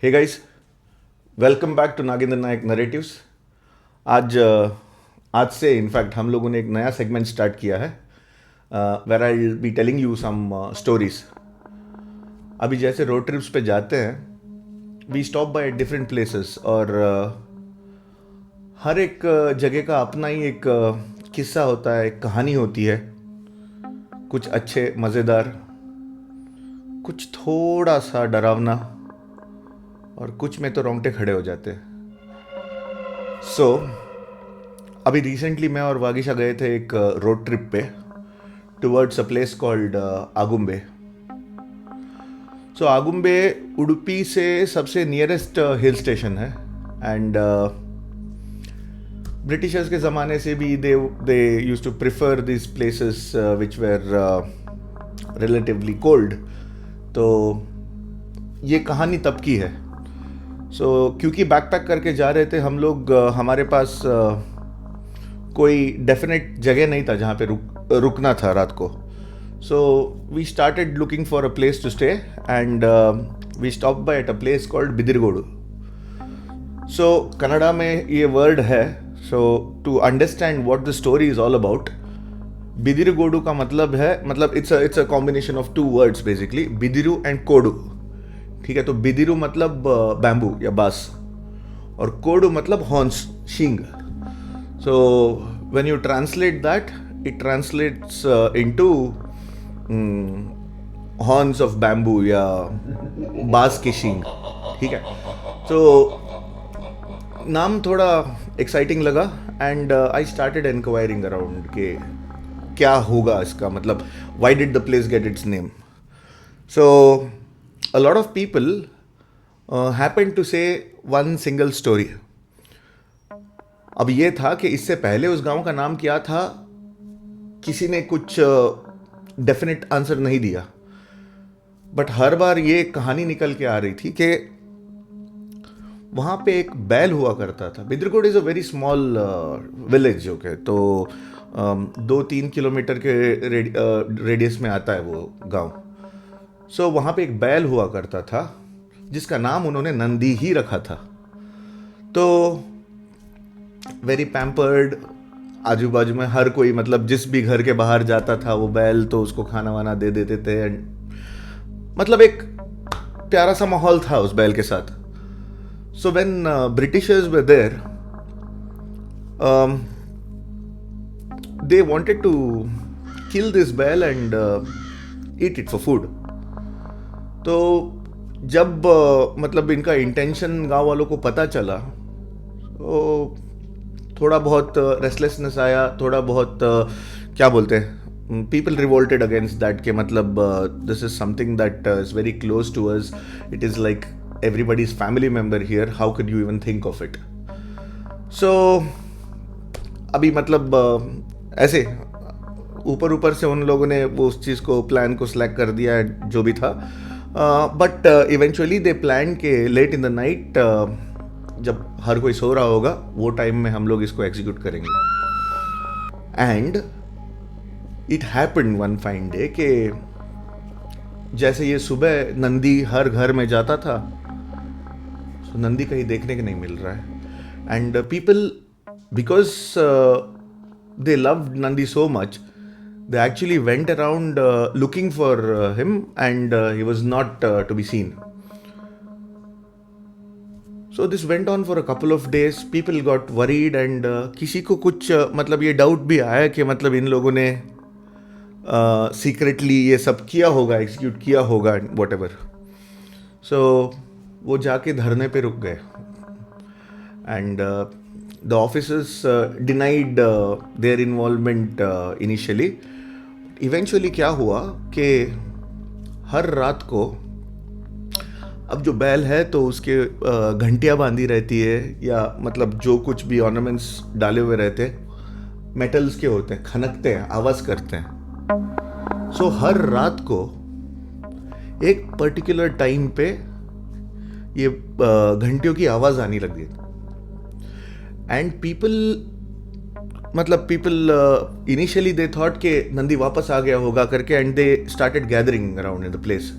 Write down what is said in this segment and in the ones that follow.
Hey guys, welcome back to Nagendra Nayak narratives. आज से in fact हम लोगों ने एक नया सेगमेंट स्टार्ट किया है where I will be telling you some stories. अभी जैसे रोड ट्रिप्स पे जाते हैं, we stop by different places और हर एक जगह का अपना ही एक किस्सा होता है, एक कहानी होती है। कुछ अच्छे मज़ेदार, कुछ थोड़ा सा डरावना और कुछ में तो रोंगटे खड़े हो जाते हैं। अभी रिसेंटली मैं और वागिशा गए थे एक रोड ट्रिप पे towards a place called Agumbe. Agumbe Udupi से सबसे नियरेस्ट हिल स्टेशन है एंड ब्रिटिशर्स के ज़माने से भी they used to prefer this places which were relatively cold. तो ये कहानी तब की है। क्योंकि बैकपैक करके जा रहे थे हम लोग, हमारे पास कोई डेफिनेट जगह नहीं था जहाँ पे रुकना था रात को। We started looking for a place to stay and we stop by at a place called Bidirgodu. Kannada में ये वर्ड है। To understand what the story is all about, Bidirgodu का मतलब it's a combination of two words basically, bidiru and kodu. ठीक है, तो बिदिरु मतलब bamboo या बांस और कोडु मतलब हॉर्न्स, शींग। When you translate that, it translates into horns of bamboo या बांस की शींग। ठीक है, तो नाम थोड़ा एक्साइटिंग लगा and I started inquiring around के क्या होगा इसका मतलब, why did the place get its name. A lot of people happened to say one single story. अब ये था कि इससे पहले उस गांव का नाम क्या था, किसी ने कुछ डेफिनेट आंसर नहीं दिया। बट हर बार ये कहानी निकल के आ रही थी कि वहाँ पे एक बैल हुआ करता था। Bidrakot is a very small village, okay, तो 2-3 किलोमीटर के रेडियस में आता है वो गांव। वहाँ पे एक बैल हुआ करता था जिसका नाम उन्होंने नंदी ही रखा था। तो वेरी पैम्पर्ड, आजू बाजू में हर कोई, मतलब जिस भी घर के बाहर जाता था वो बैल, तो उसको खाना वाना दे देते थे एंड मतलब एक प्यारा सा माहौल था उस बैल के साथ। When Britishers were there, they wanted to kill this bail and eat it for food. तो जब मतलब इनका इंटेंशन गांव वालों को पता चला, तो थोड़ा बहुत रेस्टलेसनेस आया, थोड़ा बहुत क्या बोलते हैं, पीपल रिवोल्टेड अगेंस्ट दैट के मतलब this is something that is very close to us, it is like everybody's family member here, how could you even think of it? अभी मतलब ऐसे ऊपर से उन लोगों ने वो उस चीज़ को, प्लान को सिलेक्ट कर दिया जो भी था। बट इवेंचुअली दे प्लान के लेट इन द नाइट, जब हर कोई सो रहा होगा वो टाइम में हम लोग इसको एग्जीक्यूट करेंगे। And it happened one fine day के जैसे ये सुबह नंदी हर घर में जाता था, नंदी कहीं देखने के नहीं मिल रहा है। And people, because they loved Nandi so much, they actually went around looking for him and he was not to be seen. This went on for a couple of days. People got worried and किसी को कुछ मतलब ये doubt भी आया कि मतलब इन लोगों ने सीक्रेटली ये सब किया होगा, एग्जीक्यूट किया होगा, वॉट एवर। वो जाके धरने पे रुक गए and the officers denied their involvement initially. Eventually क्या हुआ कि हर रात को, अब जो बैल है तो उसके घंटियाँ बांधी रहती है, या मतलब जो कुछ भी ऑर्नामेंट्स डाले हुए रहते हैं मेटल्स के होते हैं, खनकते हैं, आवाज़ करते हैं। हर रात को एक पर्टिकुलर टाइम पे ये घंटियों की आवाज़ आने लग गई। And people initially they thought के नंदी वापस आ गया होगा करके, and they started gathering around in the place.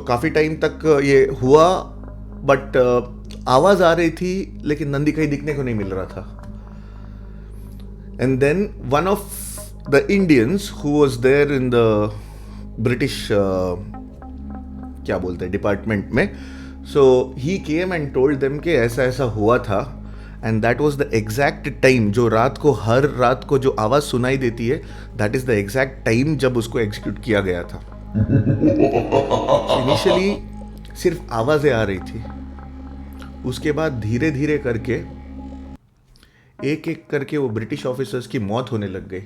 काफ़ी टाइम तक ये हुआ बट आवाज आ रही थी लेकिन नंदी कहीं दिखने को नहीं मिल रहा था. And then one of the Indians who was there in the British क्या बोलते हैं डिपार्टमेंट में, so he came and told them कि ऐसा ऐसा हुआ था. And that was the exact time जो रात को, हर रात को जो आवाज़ सुनाई देती है, that is the exact time जब उसको एग्जीक्यूट किया गया था. इनिशियली सिर्फ आवाज़ें आ रही थी, उसके बाद धीरे धीरे करके एक एक करके वो ब्रिटिश ऑफिसर्स की मौत होने लग गई.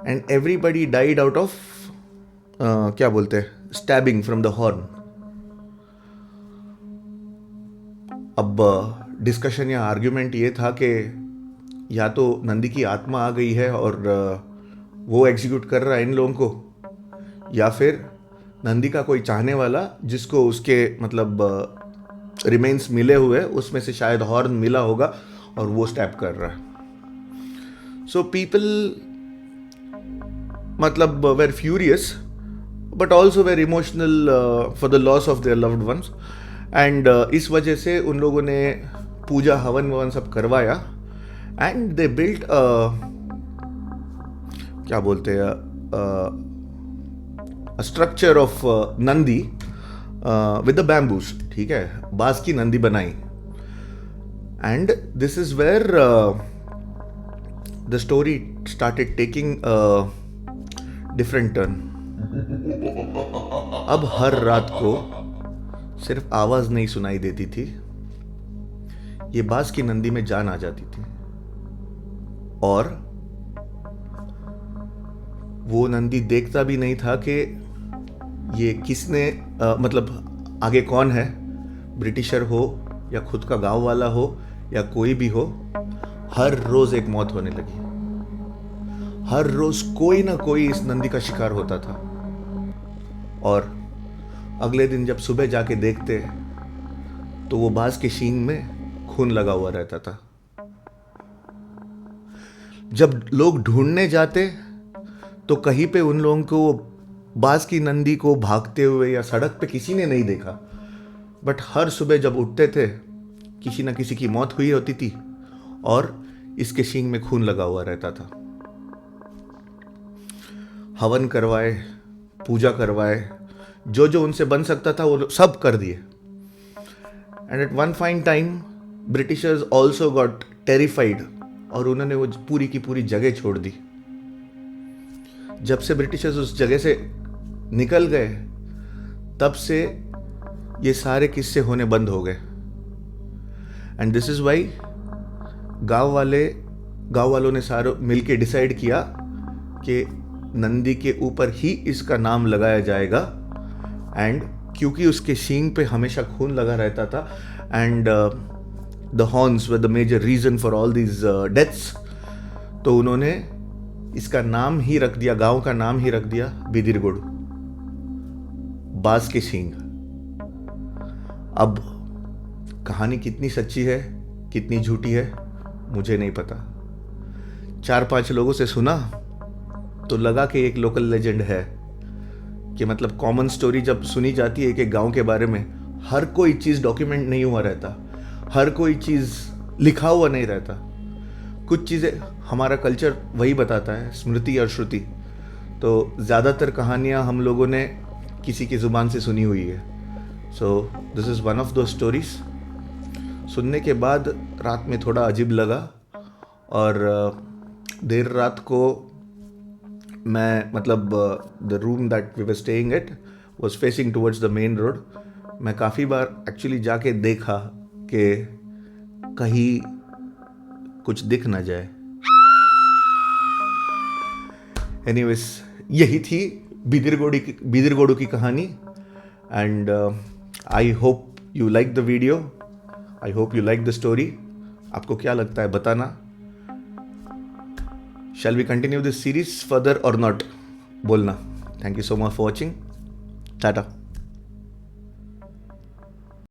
And everybody died out of क्या बोलते हैं, स्टैबिंग फ्रॉम द हॉर्न. अब डिस्कशन या आर्ग्यूमेंट ये था कि या तो नंदी की आत्मा आ गई है और वो एग्जीक्यूट कर रहा है इन लोगों को, या फिर नंदी का कोई चाहने वाला जिसको उसके मतलब रिमेन्स मिले हुए उसमें से शायद हॉर्न मिला होगा और वो स्टैप कर रहा है. सो पीपल मतलब were furious but also were emotional for the loss of their loved ones. And इस वजह से उन लोगों ने पूजा हवन ववन सब करवाया. एंड दे बिल्ट क्या बोलते हैं structure of Nandi with the bamboos. ठीक है, बांस की नंदी बनाई. And this is where the story started taking different turn. अब हर रात को सिर्फ आवाज नहीं सुनाई देती थी, ये बांस की नंदी में जान आ जाती थी. और वो नंदी देखता भी नहीं था कि ये किसने मतलब आगे कौन है, ब्रिटिशर हो या खुद का गांव वाला हो या कोई भी हो. हर रोज एक मौत होने लगी. हर रोज कोई ना कोई इस नंदी का शिकार होता था. और अगले दिन जब सुबह जाके देखते तो वो बांस के शींग में खून लगा हुआ रहता था. जब लोग ढूंढने जाते तो कहीं पे उन लोगों को वो बांस की नंदी को भागते हुए या सड़क पे किसी ने नहीं देखा. बट हर सुबह जब उठते थे किसी ना किसी की मौत हुई होती थी और इसके शींग में खून लगा हुआ रहता था. हवन करवाए, पूजा करवाए, जो जो उनसे बन सकता था वो सब कर दिए. And at one fine time Britishers also got terrified और उन्होंने वो पूरी की पूरी जगह छोड़ दी. जब से ब्रिटिशर्स उस जगह से निकल गए तब से ये सारे किस्से होने बंद हो गए. एंड दिस इज वाई गांव वालों ने सारे मिलके डिसाइड किया कि नंदी के ऊपर ही इसका नाम लगाया जाएगा. एंड क्योंकि उसके शींग पे हमेशा खून लगा रहता था and the horns were the major reason for all these deaths, तो उन्होंने इसका नाम ही रख दिया, गांव का नाम ही रख दिया बिदिरगुड़, बांस के शींग. अब कहानी कितनी सच्ची है कितनी झूठी है मुझे नहीं पता. 4-5 लोगों से सुना तो लगा कि एक लोकल लेजेंड है कि मतलब कॉमन स्टोरी जब सुनी जाती है कि गांव के बारे में, हर कोई चीज़ डॉक्यूमेंट नहीं हुआ रहता, हर कोई चीज़ लिखा हुआ नहीं रहता. कुछ चीज़ें हमारा कल्चर वही बताता है, स्मृति और श्रुति. तो ज़्यादातर कहानियाँ हम लोगों ने किसी की ज़ुबान से सुनी हुई है. So this is one of दो स्टोरीज. सुनने के बाद रात में थोड़ा अजीब लगा और देर रात को मैं मतलब the room that we were staying at was facing towards the main road. मैं काफ़ी बार एक्चुअली जाके देखा कि कहीं कुछ दिख ना जाए. एनीवेज यही थी बिदिरगुड़ की कहानी. And I hope you like the video, I hope you like the story. आपको क्या लगता है बताना. Shall we continue this series further or not? बोलना. Thank you so much for watching. Tata.